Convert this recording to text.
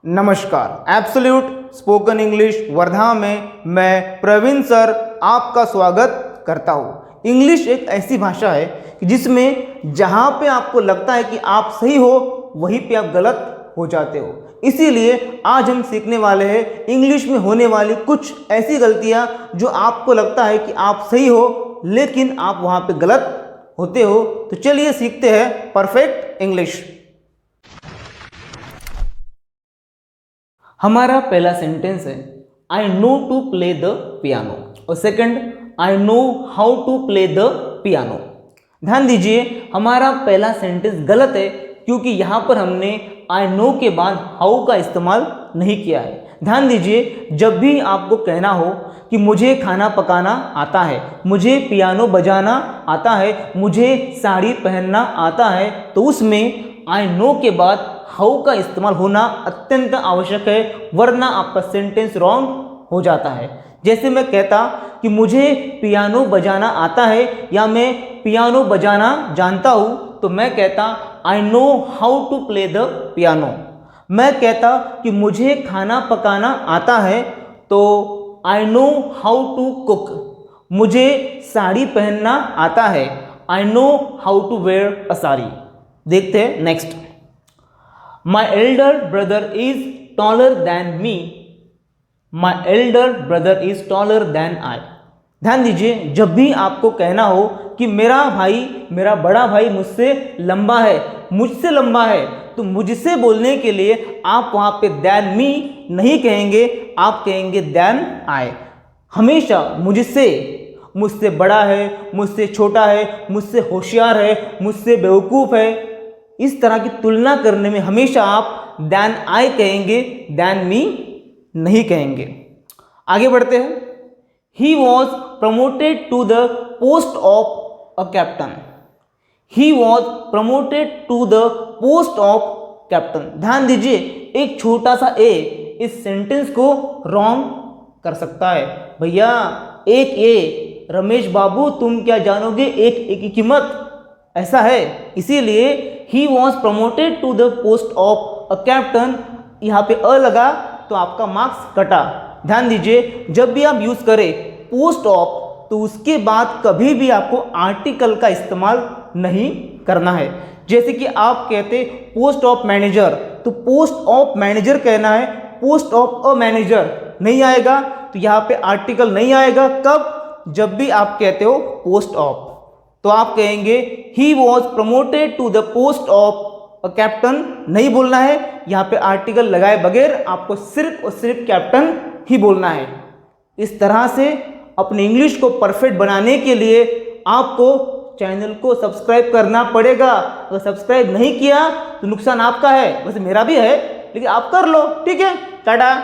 नमस्कार, absolute spoken English Wardha में मैं प्रवीण सर आपका स्वागत करता हूँ। इंग्लिश एक ऐसी भाषा है कि जिसमें जहाँ पे आपको लगता है कि आप सही हो वहीं पे आप गलत हो जाते हो। इसीलिए आज हम सीखने वाले हैं इंग्लिश में होने वाली कुछ ऐसी गलतियाँ जो आपको लगता है कि आप सही हो लेकिन आप वहाँ पे गलत होते हो। तो चलिए सीखते हैं परफेक्ट इंग्लिश। हमारा पहला सेंटेंस है I know to play the piano और second I know how to play the piano. ध्यान दीजिए, हमारा पहला सेंटेंस गलत है क्योंकि यहाँ पर हमने आई नो के बाद हाउ का इस्तेमाल नहीं किया है। ध्यान दीजिए, जब भी आपको कहना हो कि मुझे खाना पकाना आता है, मुझे पियानो बजाना आता है, मुझे साड़ी पहनना आता है, तो उसमें आई नो के बाद हाउ का इस्तेमाल होना अत्यंत आवश्यक है, वरना आपका सेंटेंस रॉन्ग हो जाता है। जैसे मैं कहता कि मुझे पियानो बजाना आता है या मैं पियानो बजाना जानता हूँ, तो मैं कहता I know how to play the piano. मैं कहता कि मुझे खाना पकाना आता है तो I know how to cook. मुझे साड़ी पहनना आता है, I know how to wear a sari. देखते हैं next. My elder brother is taller than me. My elder brother is taller than I. ध्यान दीजिए, जब भी आपको कहना हो कि मेरा बड़ा भाई मुझसे लंबा है, मुझसे लंबा है, तो मुझसे बोलने के लिए आप वहाँ पे than me नहीं कहेंगे, आप कहेंगे than I। हमेशा मुझसे बड़ा है, मुझसे छोटा है, मुझसे होशियार है, मुझसे बेवकूफ़ है, इस तरह की तुलना करने में हमेशा आप दैन आई कहेंगे, दैन मी नहीं कहेंगे। आगे बढ़ते हैं। He was promoted to the post of a captain. He was promoted to the post of captain. ध्यान दीजिए, एक छोटा सा ए इस सेंटेंस को रॉन्ग कर सकता है। भैया एक ए, रमेश बाबू तुम क्या जानोगे एक ए की कीमत, ऐसा है। इसीलिए he was promoted to the post of a captain, यहाँ पे अ लगा तो आपका मार्क्स कटा। ध्यान दीजिए, जब भी आप यूज करें पोस्ट ऑफ तो उसके बाद कभी भी आपको आर्टिकल का इस्तेमाल नहीं करना है। जैसे कि आप कहते पोस्ट ऑफ मैनेजर, तो पोस्ट ऑफ मैनेजर कहना है, पोस्ट ऑफ अ मैनेजर नहीं आएगा, तो यहाँ पे आर्टिकल नहीं आएगा। कब? जब भी आप कहते हो पोस्ट ऑफ, तो आप कहेंगे he was promoted to the post of a captain, नहीं बोलना है, यहाँ पे आर्टिकल लगाए बगैर आपको सिर्फ और सिर्फ कैप्टन ही बोलना है। इस तरह से अपनी इंग्लिश को परफेक्ट बनाने के लिए आपको चैनल को सब्सक्राइब करना पड़ेगा। अगर सब्सक्राइब नहीं किया तो नुकसान आपका है, वैसे मेरा भी है, लेकिन आप कर लो। ठीक है, टाटा।